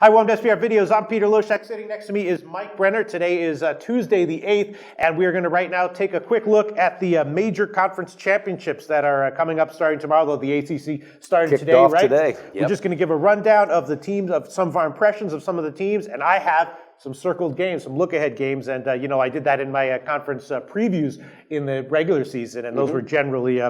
Hi, welcome to SPR Videos. I'm Peter Loshak. Sitting next to me is Mike Brenner. Today is Tuesday the 8th, and we're going to right now take a quick look at the major conference championships that are coming up starting tomorrow, though the ACC started Kicked today, off right? today. Yep. We're just going to give a rundown of the teams, of some of our impressions of some of the teams, and I have some circled games, some look-ahead games, and I did that in my conference previews in the regular season, and those were generally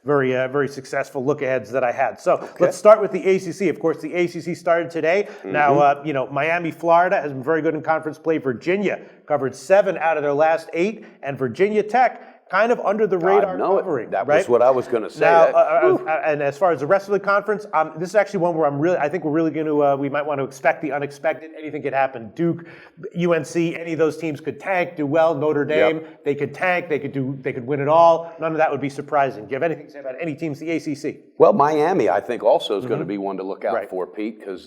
very successful look-aheads that I had. So let's start with the ACC. Of course, the ACC started today. Now, Miami, Florida has been very good in conference play. Virginia covered 7 out of their last 8, and Virginia Tech kind of under the radar covering. That right? was what I was going to say. Now, and as far as the rest of the conference, this is actually one where I think we're really going to, we might want to expect the unexpected. Anything could happen. Duke, UNC, any of those teams could tank, do well. Notre Dame, they could tank, they could win it all. None of that would be surprising. Do you have anything to say about any teams in the ACC? Well, Miami, I think, also is going to be one to look out for, Pete, because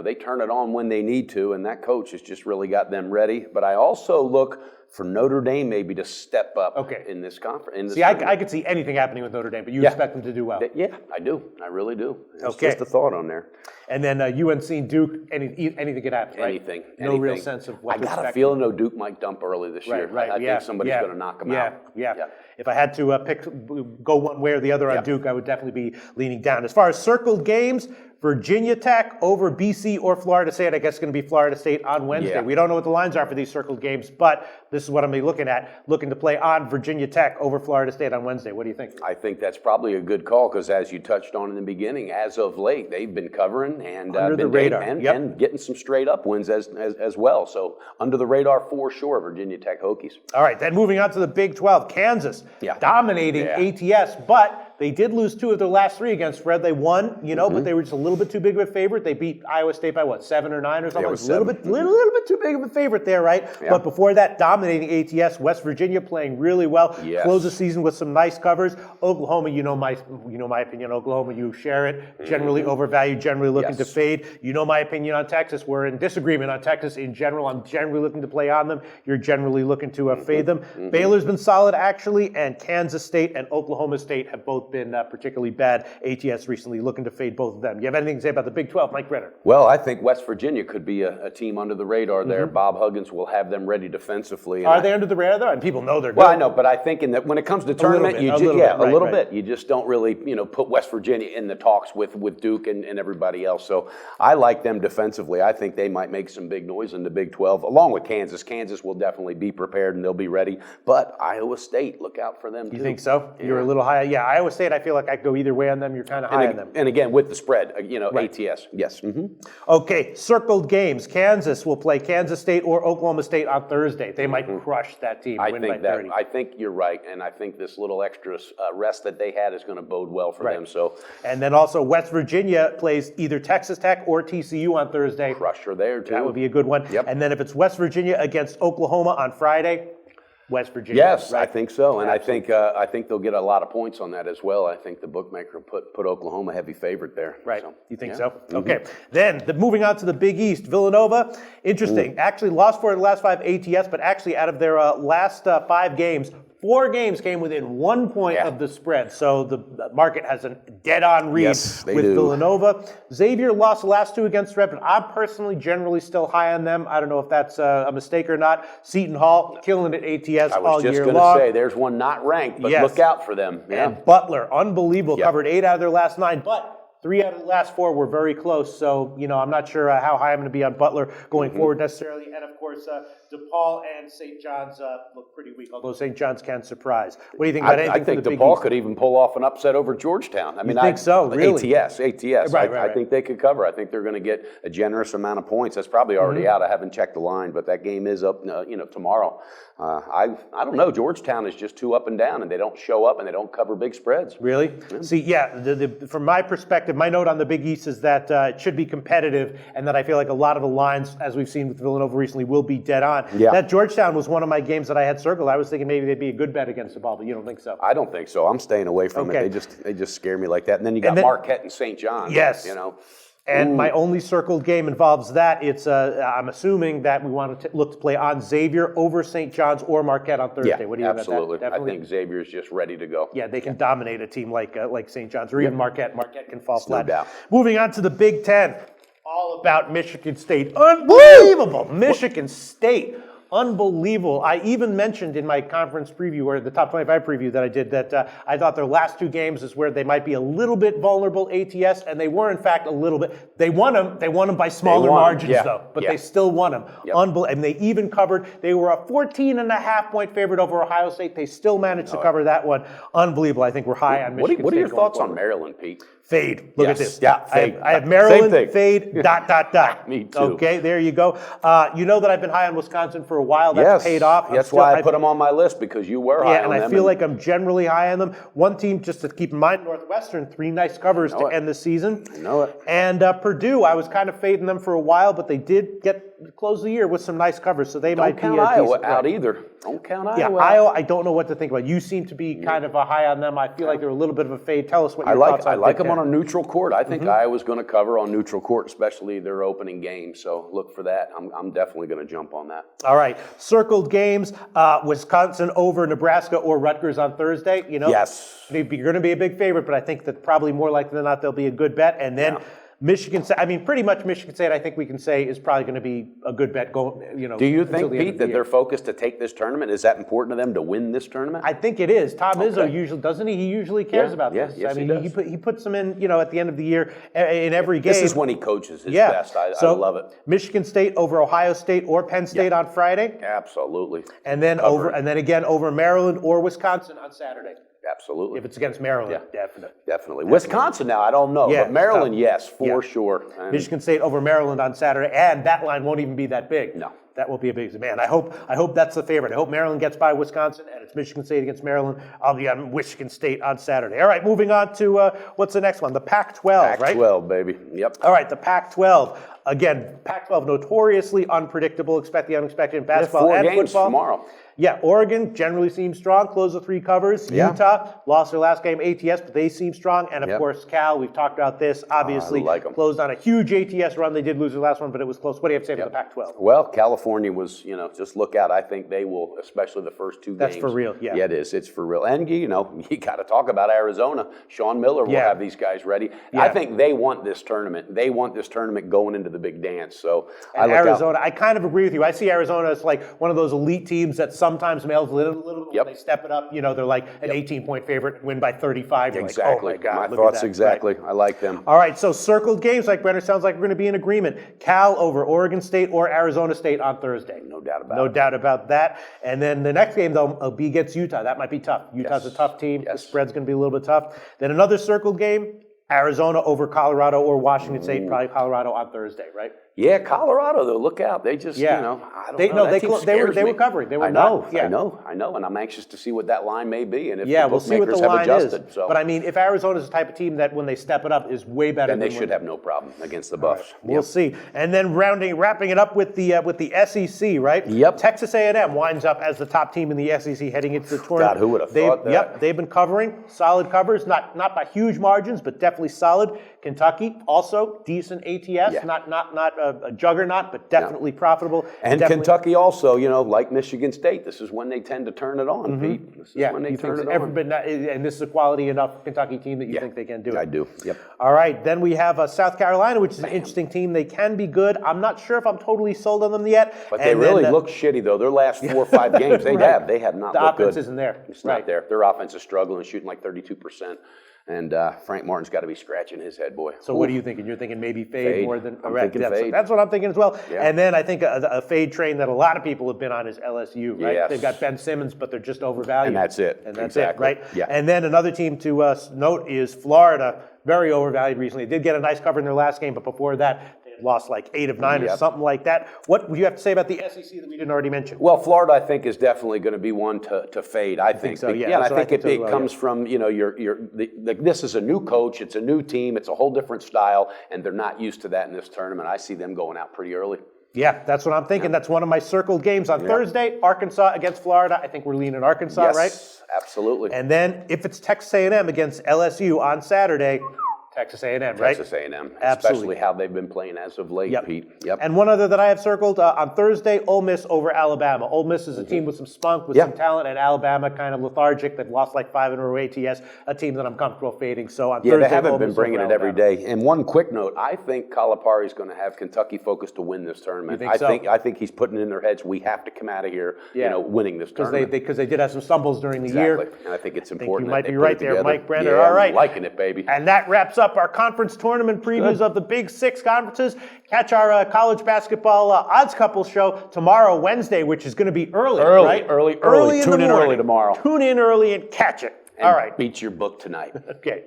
they turn it on when they need to, and that coach has just really got them ready. But I also look for Notre Dame maybe to step up in this conference. I could see anything happening with Notre Dame, but you expect them to do well. Yeah, I do. I really do. It's just a thought on there. And then UNC, Duke, anything could happen, right? Anything. No real sense of what I got a feeling though Duke might dump early this year. Right. I think somebody's going to knock them out. Yeah. If I had to go one way or the other on Duke, I would definitely be leaning down. As far as circled games, Virginia Tech over BC or Florida State. I guess it's going to be Florida State on Wednesday. Yeah. We don't know what the lines are for these circled games, but this is what I'm going to be looking at. Looking to play on Virginia Tech over Florida State on Wednesday. What do you think? I think that's probably a good call because, as you touched on in the beginning, as of late, they've been covering and under the radar and getting some straight up wins as well. So under the radar for sure, Virginia Tech Hokies. All right, then moving on to the Big 12, Kansas dominating ATS, but they did lose 2 of their last 3 against spread. They won, but they were just a little bit too big of a favorite. They beat Iowa State by 7 or 9 or something? Yeah, little bit too big of a favorite there, right? Yeah. But before that, dominating ATS. West Virginia playing really well. Yes. Close the season with some nice covers. Oklahoma, you know my opinion. Oklahoma, you share it. Generally overvalued. Generally looking to fade. You know my opinion on Texas. We're in disagreement on Texas in general. I'm generally looking to play on them. You're generally looking to fade them. Baylor's been solid actually, and Kansas State and Oklahoma State have both been particularly bad. ATS recently looking to fade both of them. You have anything to say about the Big 12, Mike Brenner? Well, I think West Virginia could be a team under the radar there. Bob Huggins will have them ready defensively. Are they under the radar though? And people know they're good. Well, I know, but I think when it comes to tournament, a little bit. You just don't really, put West Virginia in the talks with Duke and everybody else. So I like them defensively. I think they might make some big noise in the Big 12, along with Kansas. Kansas will definitely be prepared and they'll be ready. But Iowa State, look out for them too. You think so? Yeah. You're a little high. Yeah, Iowa State, I feel like I could go either way on them. You're kind of high on them. And again, with the spread, ATS. Yes. Okay, circled games. Kansas will play Kansas State or Oklahoma State on Thursday. They might crush that team. I think you're right, and I think this little extra rest that they had is going to bode well for them. So, and then also West Virginia plays either Texas Tech or TCU on Thursday. Crusher there too. That would be a good one. Yep. And then if it's West Virginia against Oklahoma on Friday, West Virginia. Yes, right? I think so, and I think they'll get a lot of points on that as well. I think the bookmaker put Oklahoma heavy favorite there. Right. So, you think so? Okay. Then moving on to the Big East, Villanova. Interesting. Actually lost 4 of the last 5 ATS, but actually out of their last 5 games, 4 games came within 1 point of the spread. So the market has a dead-on read with Villanova. Xavier lost the last 2 against spread, but I'm personally generally still high on them. I don't know if that's a mistake or not. Seton Hall killing it at ATS all year long. I was just going to say, there's one not ranked, but look out for them. Yeah. And Butler, unbelievable, covered 8 out of their last 9, but 3 out of the last 4 were very close. So, I'm not sure how high I'm going to be on Butler going forward necessarily. And, of course, DePaul and St. John's look pretty weak, although St. John's can surprise. What do you think about anything? I think DePaul could even pull off an upset over Georgetown. I think so, really? ATS. Right. I think they could cover. I think they're going to get a generous amount of points. That's probably already out. I haven't checked the line, but that game is up, tomorrow. I don't know. Georgetown is just too up and down, and they don't show up, and they don't cover big spreads. Really? Yeah. See, from my perspective, my note on the Big East is that it should be competitive, and that I feel like a lot of the lines, as we've seen with Villanova recently, will be dead on. Yeah. That Georgetown was one of my games that I had circled. I was thinking maybe they'd be a good bet against the ball, but you don't think so? I don't think so. I'm staying away from it. They just scare me like that. And then you got Marquette and St. John's. Yes. And my only circled game involves that. It's I'm assuming that we want to look to play on Xavier over St. John's or Marquette on Thursday. Yeah, what do you absolutely. Think about that? I think Xavier's just ready to go. Yeah, they can dominate a team like St. John's or even Marquette. Marquette can fall flat. No doubt. Moving on to the Big Ten. all about Michigan State. Unbelievable. Michigan State. Unbelievable. I even mentioned in my conference preview, or the top 25 preview that I did, that I thought their last two games is where they might be a little bit vulnerable ATS, and they were in fact a little bit. They won them by smaller margins though, but they still won them. And they even covered. They were a 14.5 point favorite over Ohio State. They still managed to cover that one. Unbelievable. I think we're high on Michigan State. What are your thoughts on Maryland, Pete? Fade. Look at this. Yeah, fade. I have Maryland, Same thing. fade, ... Me too. Okay, there you go. You know that I've been high on Wisconsin for a while. That's paid off. That's why I put them on my list, because you were high on them. Yeah, and I feel like I'm generally high on them. One team, just to keep in mind, Northwestern, 3 nice covers to end the season. I know it. And Purdue, I was kind of fading them for a while, but they did close the year with some nice covers, so they might be Don't count Iowa out either. Don't count Iowa. Yeah, Iowa, I don't know what to think about. You seem to be kind of a high on them. I feel like they're a little bit of a fade. Tell us what your thoughts are. I like them on a neutral court. I think Iowa's going to cover on neutral court, especially their opening game. So look for that. I'm definitely going to jump on that. All right. Circled games, Wisconsin over Nebraska or Rutgers on Thursday. You know, yes. They're going to be a big favorite, but I think that probably more likely than not they'll be a good bet. And then Michigan State, pretty much Michigan State, I think we can say, is probably going to be a good bet going, Do you think, Pete, that they're focused to take this tournament? Is that important to them to win this tournament? I think it is. Tom Izzo usually, doesn't he? He usually cares about this. Yes, he does. He puts them in, at the end of the year in every game. This is when he coaches his best. I love it. Michigan State over Ohio State or Penn State on Friday. Absolutely. And then again over Maryland or Wisconsin on Saturday. Absolutely. If it's against Maryland, Definitely. Wisconsin now, I don't know. But Maryland, yes, for sure. And Michigan State over Maryland on Saturday, and that line won't even be that big. No. That won't be a big man. I hope that's the favorite. I hope Maryland gets by Wisconsin, and it's Michigan State against Maryland. I'll be on Michigan State on Saturday. All right, moving on to what's the next one? The Pac 12, right? Pac 12, baby. Yep. All right, the Pac 12. Again, Pac 12 notoriously unpredictable. Expect the unexpected in basketball and games football. Tomorrow. Yeah, Oregon generally seems strong, closed the 3 covers. Utah lost their last game ATS, but they seem strong. And of course, Cal, we've talked about this, obviously closed on a huge ATS run. They did lose their last one, but it was close. What do you have to say about the Pac-12? Well, California was, just look out. I think they will, especially the first 2 games. That's for real, yeah. Yeah, it is. It's for real. And, you got to talk about Arizona. Sean Miller will have these guys ready. Yeah. I think they want this tournament. They want this tournament going into the big dance. So Arizona, I kind of agree with you. I see Arizona as like one of those elite teams that sometimes mails a little when they step it up. They're like an 18-point favorite, win by 35. You're exactly. Like, oh my God, my thoughts exactly. Right. I like them. All right, so circled games, like Brenner, sounds like we're going to be in agreement. Cal over Oregon State or Arizona State on Thursday. No doubt about it. No doubt about that. And then the next game, though, will be against Utah. That might be tough. Utah's a tough team. The spread's going to be a little bit tough. Then another circled game, Arizona over Colorado or Washington State, probably Colorado on Thursday, right? Yeah, Colorado though. Look out! They just, I don't know. They were covering. They were I know, and I'm anxious to see what that line may be, and if the we'll see what the bookmakers have line adjusted. is. So. But if Arizona's the type of team that when they step it up is way better, then they should have no problem against the Buffs. Right. We'll see. And then wrapping it up with the SEC, right? Yep. Texas A&M winds up as the top team in the SEC heading into the tournament. God, who would have thought that? Yep, they've been covering solid covers, not by huge margins, but definitely solid. Kentucky also decent ATS, not a juggernaut, but definitely profitable. And Kentucky also, like Michigan State, this is when they tend to turn it on, Pete. This is when they turn it on. And this is a quality enough Kentucky team that you think they can do it. I do. Yep. All right, then we have South Carolina, which is an interesting team. They can be good. I'm not sure if I'm totally sold on them yet. But they really look shitty though. Their last 4 or 5 games, they have not looked good. The offense isn't there. It's not there. Their offense is struggling, shooting like 32%. And Frank Martin's got to be scratching his head, boy. So what are you thinking? You're thinking maybe fade more than... I'm thinking fade. That's what I'm thinking as well. Yeah. And then I think a fade train that a lot of people have been on is LSU, right? Yes. They've got Ben Simmons, but they're just overvalued. And that's it. And that's it, right? Yeah. And then another team to note is Florida, very overvalued recently. They did get a nice cover in their last game, but before that, they had lost like 8 of 9 or something like that. What would you have to say about the SEC that we didn't already mention? Well, Florida, I think, is definitely going to be one to fade. I think so, yeah. And I think it comes from, this is a new coach, it's a new team, it's a whole different style, and they're not used to that in this tournament. I see them going out pretty early. Yeah, that's what I'm thinking. That's one of my circled games on Thursday. Arkansas against Florida. I think we're leaning Arkansas, right? Yes, absolutely. And then if it's Texas A&M against LSU on Saturday, Texas A&M, right? Texas A&M, especially how they've been playing as of late, Pete. Yep. And one other that I have circled, on Thursday, Ole Miss over Alabama. Ole Miss is a team with some spunk, with some talent, and Alabama kind of lethargic. They've lost like 5 in a row ATS, a team that I'm comfortable fading. So on Thursday, they haven't Ole been Miss bringing over it every Alabama. day. And one quick note, I think Calipari's going to have Kentucky focused to win this tournament. You think so? I think he's putting in their heads, we have to come out of here, winning this tournament. Because they did have some stumbles during the year. Exactly. And I think it's important. You might that they be put right it there, together. Mike Brenner. Yeah, All right. I'm liking it, baby. And that wraps up our conference tournament previews of the Big Six conferences. Catch our college basketball odds couple show tomorrow, Wednesday, which is going to be early, right? Early. In Tune the in morning. early tomorrow. Tune in early and catch it. All right. Beat your book tonight. Okay.